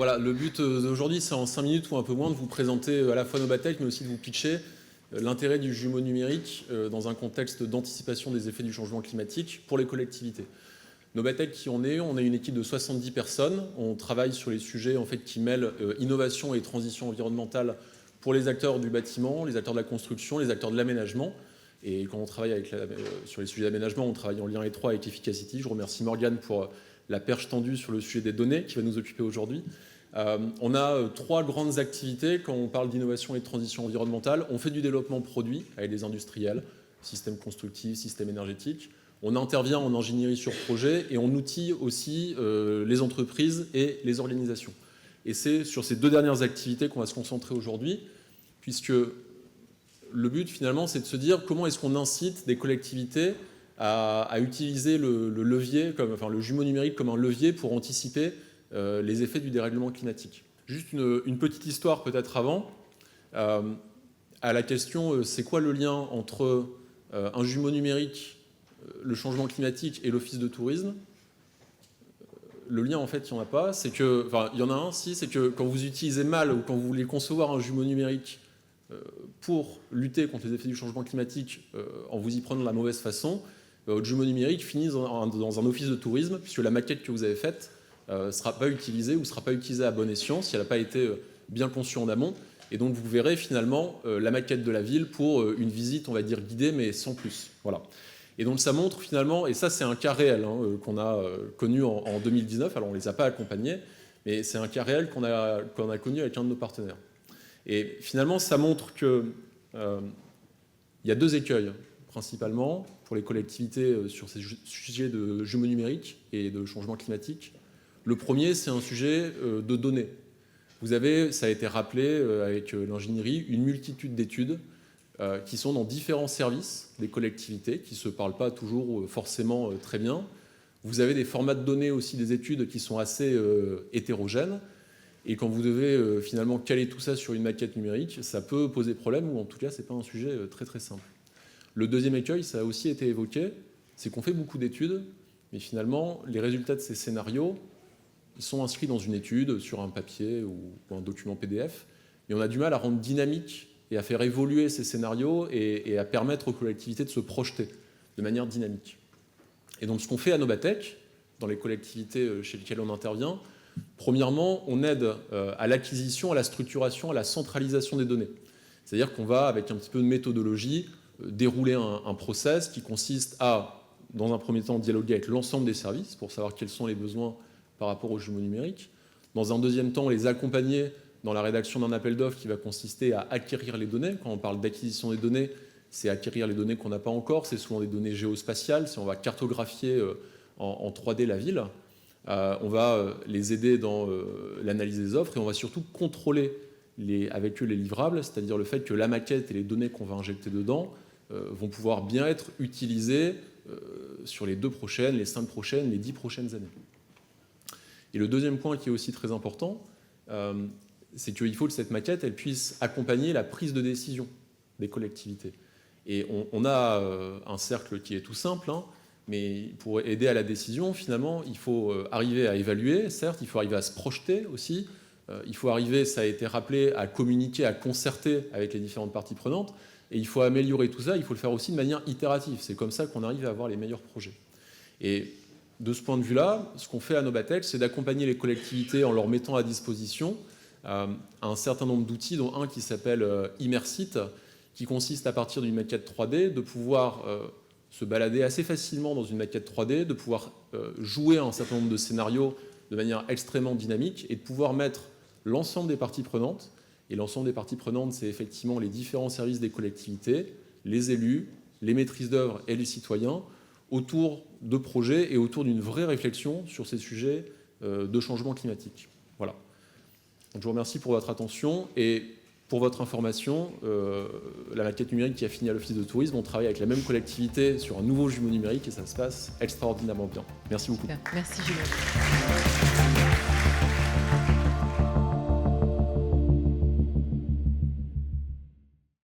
Voilà, le but d'aujourd'hui, c'est en 5 minutes ou un peu moins de vous présenter à la fois Nobatech, mais aussi de vous pitcher l'intérêt du jumeau numérique dans un contexte d'anticipation des effets du changement climatique pour les collectivités. Nobatech, qui on est une équipe de 70 personnes. On travaille sur les sujets en fait, qui mêlent innovation et transition environnementale pour les acteurs du bâtiment, les acteurs de la construction, les acteurs de l'aménagement. Et quand on travaille sur les sujets d'aménagement, on travaille en lien étroit avec Efficacity. Je remercie Morgane pour la perche tendue sur le sujet des données qui va nous occuper aujourd'hui. On a 3 grandes activités quand on parle d'innovation et de transition environnementale. On fait du développement produit avec des industriels, systèmes constructifs, systèmes énergétiques. On intervient en ingénierie sur projet et on outille aussi les entreprises et les organisations. Et c'est sur ces 2 dernières activités qu'on va se concentrer aujourd'hui, puisque le but finalement c'est de se dire comment est-ce qu'on incite des collectivités à utiliser le levier, le jumeau numérique comme un levier pour anticiper les effets du dérèglement climatique. Juste une petite histoire peut-être avant, à la question c'est quoi le lien entre un jumeau numérique, le changement climatique et l'office de tourisme. Le lien en fait il n'y en a pas, c'est que, il y en a un si, c'est que quand vous utilisez mal ou quand vous voulez concevoir un jumeau numérique pour lutter contre les effets du changement climatique en vous y prenant de la mauvaise façon, votre jumeau numérique finit dans un office de tourisme puisque la maquette que vous avez faite ne sera pas utilisée ou ne sera pas utilisée à bon escient si elle n'a pas été bien conçue en amont. Et donc vous verrez finalement la maquette de la ville pour une visite, on va dire guidée, mais sans plus. Voilà. Et donc ça montre finalement, et ça c'est un cas réel qu'on a connu en 2019, alors on ne les a pas accompagnés, mais c'est un cas réel qu'on a connu avec un de nos partenaires. Et finalement ça montre qu'il y a 2 écueils principalement pour les collectivités sur ces sujets de jumeaux numériques et de changement climatique. Le premier c'est un sujet de données. Vous avez, ça a été rappelé avec l'ingénierie, une multitude d'études qui sont dans différents services des collectivités, qui ne se parlent pas toujours forcément très bien. Vous avez des formats de données aussi des études qui sont assez hétérogènes. Et quand vous devez finalement caler tout ça sur une maquette numérique, ça peut poser problème, ou en tout cas, ce n'est pas un sujet très très simple. Le deuxième écueil, ça a aussi été évoqué, c'est qu'on fait beaucoup d'études, mais finalement, les résultats de ces scénarios, ils sont inscrits dans une étude, sur un papier ou un document PDF, et on a du mal à rendre dynamique et à faire évoluer ces scénarios et à permettre aux collectivités de se projeter de manière dynamique. Et donc ce qu'on fait à Nobatech, dans les collectivités chez lesquelles on intervient, premièrement, on aide à l'acquisition, à la structuration, à la centralisation des données. C'est-à-dire qu'on va, avec un petit peu de méthodologie, dérouler un process qui consiste à, dans un premier temps, dialoguer avec l'ensemble des services pour savoir quels sont les besoins par rapport aux jumeaux numériques. Dans un deuxième temps, les accompagner dans la rédaction d'un appel d'offres qui va consister à acquérir les données. Quand on parle d'acquisition des données, c'est acquérir les données qu'on n'a pas encore. C'est souvent des données géospatiales. Si on va cartographier en 3D la ville, on va les aider dans l'analyse des offres et on va surtout contrôler avec eux les livrables, c'est-à-dire le fait que la maquette et les données qu'on va injecter dedans vont pouvoir bien être utilisées sur les 2 prochaines, les 5 prochaines, les 10 prochaines années. Et le deuxième point qui est aussi très important, c'est qu'il faut que cette maquette elle puisse accompagner la prise de décision des collectivités. Et on a un cercle qui est tout simple, mais pour aider à la décision, finalement, il faut arriver à évaluer, certes, il faut arriver à se projeter aussi, il faut arriver, ça a été rappelé, à communiquer, à concerter avec les différentes parties prenantes, et il faut améliorer tout ça, il faut le faire aussi de manière itérative. C'est comme ça qu'on arrive à avoir les meilleurs projets. Et de ce point de vue-là, ce qu'on fait à Nobatech, c'est d'accompagner les collectivités en leur mettant à disposition un certain nombre d'outils, dont un qui s'appelle Immersite, qui consiste à partir d'une maquette 3D de pouvoir se balader assez facilement dans une maquette 3D, de pouvoir jouer un certain nombre de scénarios de manière extrêmement dynamique et de pouvoir mettre l'ensemble des parties prenantes. Et l'ensemble des parties prenantes, c'est effectivement les différents services des collectivités, les élus, les maîtrises d'œuvre et les citoyens, autour de projets et autour d'une vraie réflexion sur ces sujets de changement climatique. Voilà. Donc je vous remercie pour votre attention et pour votre information, la maquette numérique qui a fini à l'Office de tourisme, on travaille avec la même collectivité sur un nouveau jumeau numérique et ça se passe extraordinairement bien. Merci beaucoup. Super. Merci Julien.